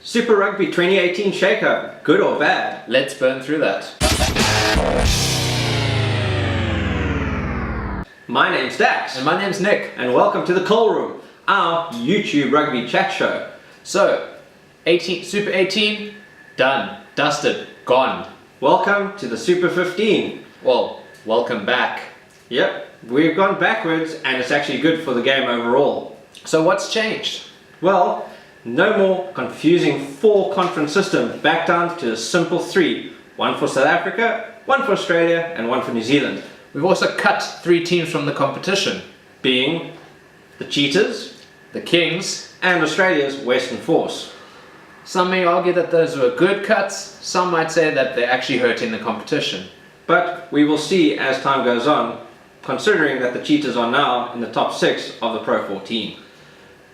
Super Rugby 2018 shake-up, good or bad? Let's burn through that. My name's Dax. And my name's Nick. And welcome to the Call Room, our YouTube rugby chat show. So, Super 18, done, dusted, gone. Welcome to the Super 15. Well, welcome back. Yep, we've gone backwards and it's actually good for the game overall. So what's changed? Well, no more confusing 4-conference system, back down to a simple 3. One for South Africa, one for Australia, and one for New Zealand. We've also cut 3 teams from the competition, being the Cheetahs, the Kings, and Australia's Western Force. Some may argue that those were good cuts, some might say that they're actually hurting the competition. But we will see as time goes on, considering that the Cheetahs are now in the top 6 of the Pro 14.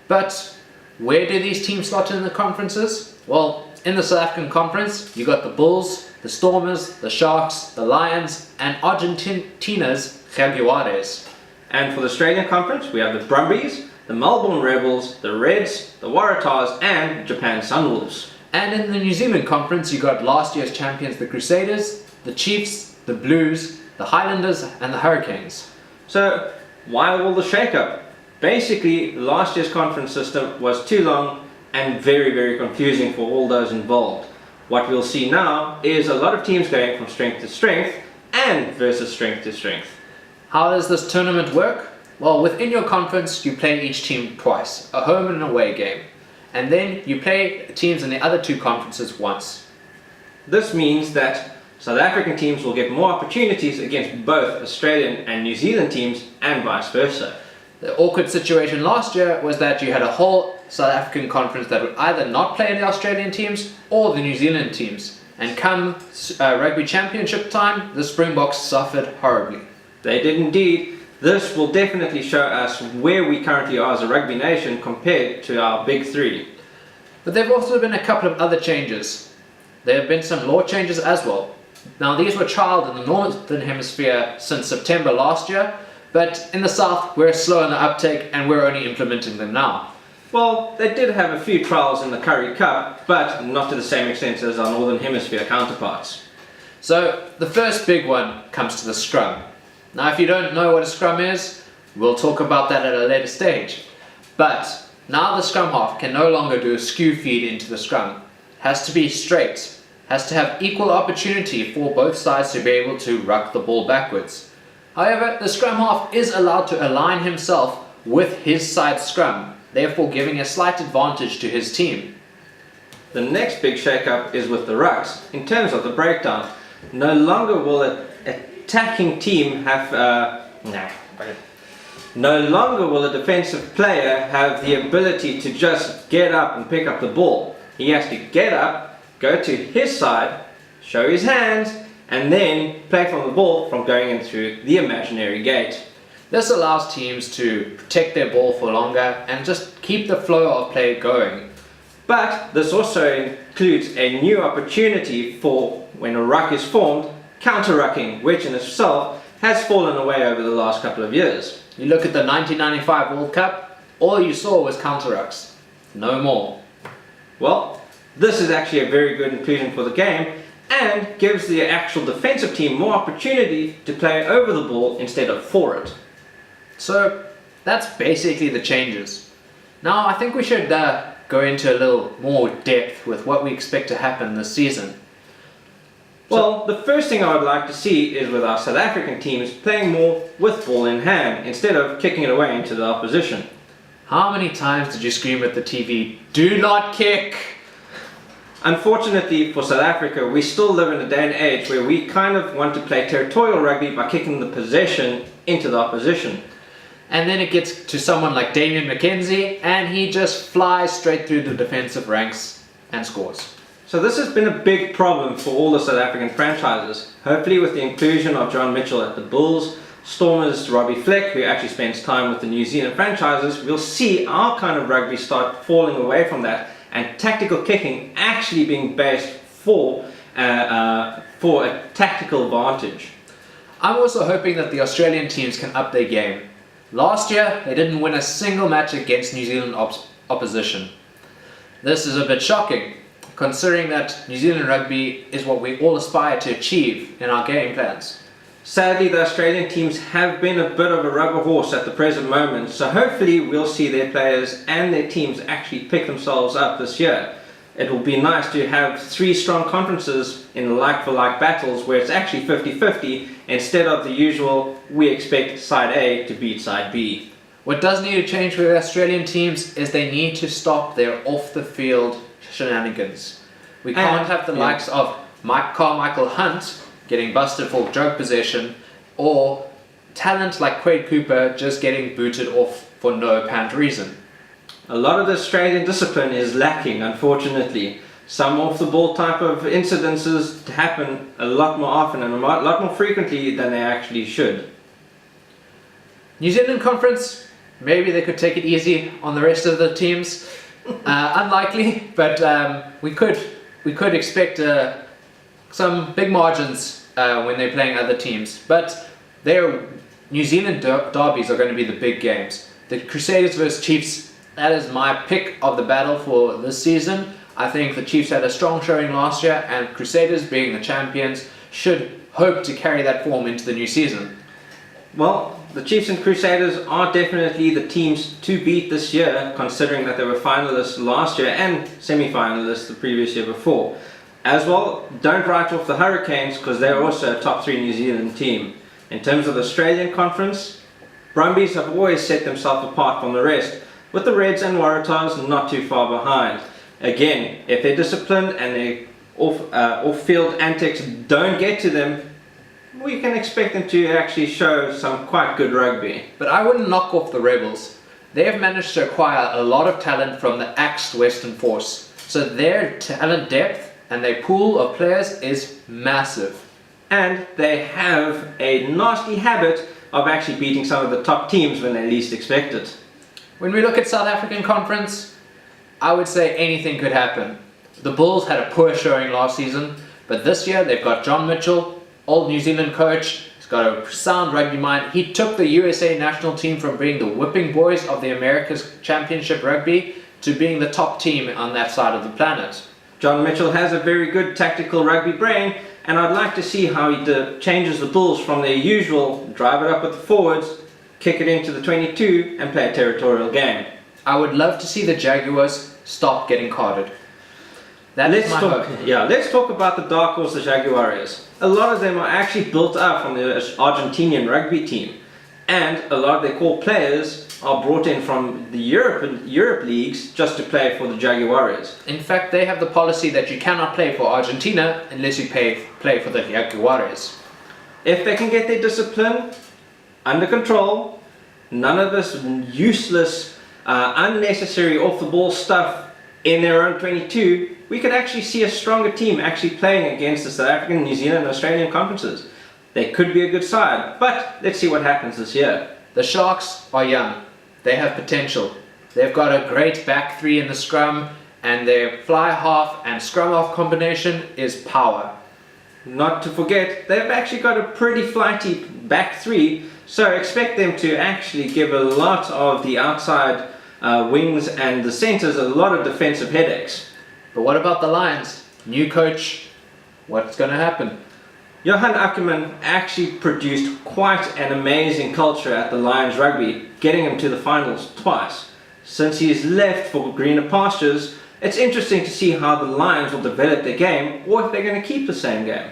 But where do these teams slot in the conferences? Well, in the South African Conference, you got the Bulls, the Stormers, the Sharks, the Lions, and Argentina's Jaguares. And for the Australian Conference, we have the Brumbies, the Melbourne Rebels, the Reds, the Waratahs, and Japan Sunwolves. And in the New Zealand Conference, you got last year's champions, the Crusaders, the Chiefs, the Blues, the Highlanders, and the Hurricanes. So, why all the shake-up? Basically, last year's conference system was too long and very, very confusing for all those involved. What we'll see now is a lot of teams going from strength to strength and versus strength to strength. How does this tournament work? Well, within your conference, you play each team twice, a home and an away game. And then you play teams in the other 2 conferences once. This means that South African teams will get more opportunities against both Australian and New Zealand teams and vice versa. The awkward situation last year was that you had a whole South African conference that would either not play the Australian teams or the New Zealand teams. And come rugby championship time, the Springboks suffered horribly. They did indeed. This will definitely show us where we currently are as a rugby nation compared to our big 3. But there have also been a couple of other changes. There have been some law changes as well. Now these were trialled in the Northern Hemisphere since September last year, but in the South we're slow in the uptake and we're only implementing them now. Well, they did have a few trials in the Currie Cup, but not to the same extent as our Northern Hemisphere counterparts. So the first big one comes to the scrum. Now if you don't know what a scrum is, we'll talk about that at a later stage. But now the scrum half can no longer do a skew feed into the scrum. It has to be straight. Has to have equal opportunity for both sides to be able to ruck the ball backwards. However, the scrum half is allowed to align himself with his side scrum, therefore giving a slight advantage to his team. The next big shake-up is with the rucks. In terms of the breakdown, no longer will an attacking team have no longer will a defensive player have the ability to just get up and pick up the ball. He has to get up, go to his side, show his hands, and then play from the ball from going in through the imaginary gate. This allows teams to protect their ball for longer and just keep the flow of play going. But this also includes a new opportunity for, when a ruck is formed, counter-rucking, which in itself has fallen away over the last couple of years. You look at the 1995 World Cup, all you saw was counter-rucks. No more. Well, this is actually a very good inclusion for the game and gives the actual defensive team more opportunity to play over the ball instead of for it. So that's basically the changes. Now I think we should go into a little more depth with what we expect to happen this season. Well, the first thing I would like to see is with our South African teams playing more with ball in hand instead of kicking it away into the opposition. How many times did you scream at the TV, "Do not kick"? Unfortunately for South Africa, we still live in a day and age where we kind of want to play territorial rugby by kicking the possession into the opposition. And then it gets to someone like Damian McKenzie and he just flies straight through the defensive ranks and scores. So this has been a big problem for all the South African franchises. Hopefully with the inclusion of John Mitchell at the Bulls, Stormers Robbie Fleck, who actually spends time with the New Zealand franchises, we'll see our kind of rugby start falling away from that and tactical kicking actually being based for a tactical advantage. I'm also hoping that the Australian teams can up their game. Last year, they didn't win a single match against New Zealand opposition. This is a bit shocking, considering that New Zealand rugby is what we all aspire to achieve in our game plans. Sadly, the Australian teams have been a bit of a rubber horse at the present moment, so hopefully we'll see their players and their teams actually pick themselves up this year. It will be nice to have 3 strong conferences in like-for-like battles where it's actually 50-50 instead of the usual we expect side A to beat side B. What does need to change for the Australian teams is they need to stop their off-the-field shenanigans. We can't have the likes of Carmichael Hunt getting busted for drug possession, or talent like Quade Cooper just getting booted off for no apparent reason. A lot of the Australian discipline is lacking, unfortunately. Some off-the-ball type of incidences happen a lot more often and a lot more frequently than they actually should. New Zealand Conference, maybe they could take it easy on the rest of the teams. Unlikely, but we could expect some big margins when they're playing other teams. But their New Zealand derbies are going to be the big games. The Crusaders versus Chiefs, that is my pick of the battle for this season. I think the Chiefs had a strong showing last year, and Crusaders, being the champions, should hope to carry that form into the new season. Well, the Chiefs and Crusaders are definitely the teams to beat this year, considering that they were finalists last year and semi-finalists the previous year before. As well, don't write off the Hurricanes because they're also a top 3 New Zealand team. In terms of the Australian Conference, Brumbies have always set themselves apart from the rest, with the Reds and Waratahs not too far behind. Again, if they're disciplined and their off-field antics don't get to them, we can expect them to actually show some quite good rugby. But I wouldn't knock off the Rebels. They have managed to acquire a lot of talent from the axed Western Force. So their talent depth and their pool of players is massive. And they have a nasty habit of actually beating some of the top teams when they least expect it. When we look at South African Conference, I would say anything could happen. The Bulls had a poor showing last season, but this year they've got John Mitchell, old New Zealand coach. He's got a sound rugby mind. He took the USA national team from being the whipping boys of the America's Championship Rugby to being the top team on that side of the planet. John Mitchell has a very good tactical rugby brain, and I'd like to see how he changes the Bulls from their usual drive it up with the forwards, kick it into the 22 and play a territorial game. I would love to see the Jaguars stop getting carded. Let's talk about the dark horse, the Jaguars. A lot of them are actually built up from the Argentinian rugby team, and a lot of their core players are brought in from the Europe leagues just to play for the Jaguars. In fact, they have the policy that you cannot play for Argentina unless you play for the Jaguars. If they can get their discipline under control, none of this useless, unnecessary off-the-ball stuff in their own 22, we could actually see a stronger team actually playing against the South African, New Zealand and Australian conferences. They could be a good side, but let's see what happens this year. The Sharks are young. They have potential. They've got a great back 3 in the scrum, and their fly half and scrum half combination is power. Not to forget, they've actually got a pretty flighty back 3, so expect them to actually give a lot of the outside wings and the centres a lot of defensive headaches. But what about the Lions? New coach, what's going to happen? Johan Ackerman actually produced quite an amazing culture at the Lions rugby, getting him to the finals twice. Since he's left for greener pastures, it's interesting to see how the Lions will develop their game, or if they're going to keep the same game.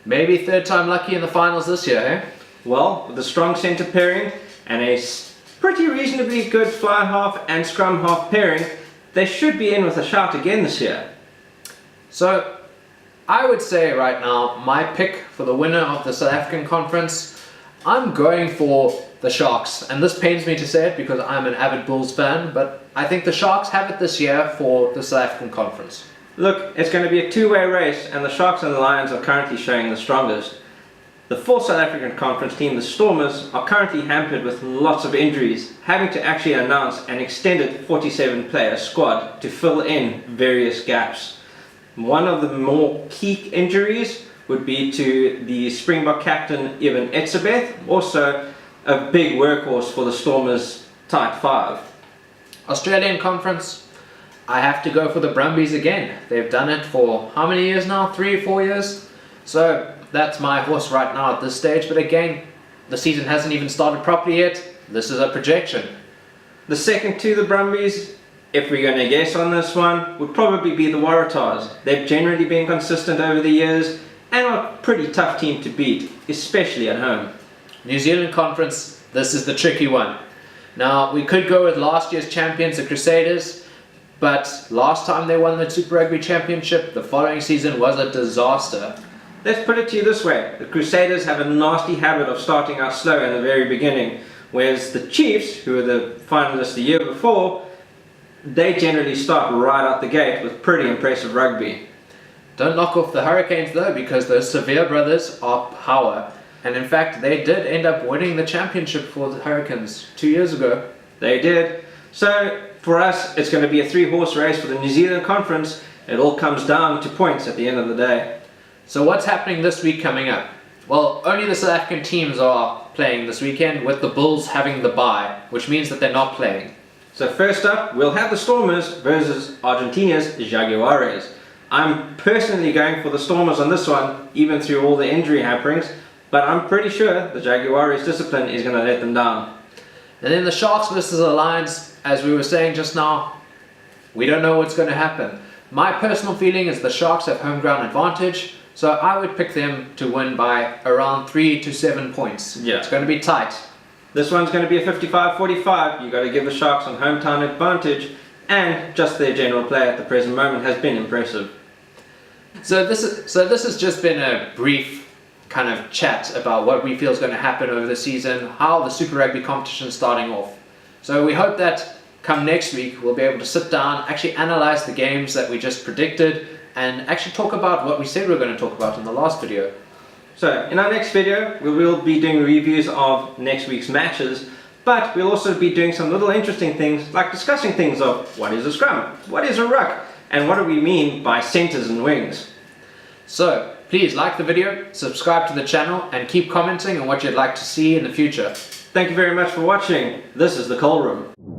Maybe third time lucky in the finals this year, eh? Well, with a strong centre pairing and a pretty reasonably good fly half and scrum half pairing, they should be in with a shout again this year. So, I would say right now, my pick for the winner of the South African Conference, I'm going for the Sharks. And this pains me to say it because I'm an avid Bulls fan, but I think the Sharks have it this year for the South African Conference. Look, it's going to be a two-way race, and the Sharks and the Lions are currently showing the strongest. The fourth South African Conference team, the Stormers, are currently hampered with lots of injuries, having to actually announce an extended 47-player squad to fill in various gaps. One of the more key injuries would be to the Springbok captain Evan Etzebeth, also a big workhorse for the Stormers tight 5. Australian Conference, I have to go for the Brumbies again. They've done it for how many years now? 3 or 4 years? So that's my horse right now at this stage. But again, the season hasn't even started properly yet. This is a projection. The second to the Brumbies, if we're going to guess on this one, would probably be the Waratahs. They've generally been consistent over the years and are a pretty tough team to beat, especially at home. New Zealand Conference, this is the tricky one. Now, we could go with last year's champions, the Crusaders, but last time they won the Super Rugby Championship, the following season was a disaster. Let's put it to you this way. The Crusaders have a nasty habit of starting out slow in the very beginning, whereas the Chiefs, who were the finalists the year before, they generally start right out the gate with pretty impressive rugby. Don't knock off the Hurricanes though, because those Severe brothers are power. And in fact, they did end up winning the championship for the Hurricanes 2 years ago. They did. So for us, it's going to be a 3-horse race for the New Zealand Conference. It all comes down to points at the end of the day. So what's happening this week coming up? Well, only the South African teams are playing this weekend, with the Bulls having the bye, which means that they're not playing. So first up, we'll have the Stormers versus Argentina's Jaguares. I'm personally going for the Stormers on this one, even through all the injury hamperings, but I'm pretty sure the Jaguares' discipline is going to let them down. And then the Sharks versus the Lions, as we were saying just now, we don't know what's going to happen. My personal feeling is the Sharks have home ground advantage, so I would pick them to win by around 3 to 7 points. Yeah. It's going to be tight. This one's going to be a 55-45. You've got to give the Sharks on hometown advantage, and just their general play at the present moment has been impressive. So this has just been a brief kind of chat about what we feel is going to happen over the season, how the Super Rugby competition is starting off. So we hope that come next week we'll be able to sit down, actually analyze the games that we just predicted, and actually talk about what we said we were going to talk about in the last video. So in our next video we will be doing reviews of next week's matches, but we'll also be doing some little interesting things like discussing things of what is a scrum, what is a ruck, and what do we mean by centres and wings. So please like the video, subscribe to the channel, and keep commenting on what you'd like to see in the future. Thank you very much for watching. This is the Coal Room.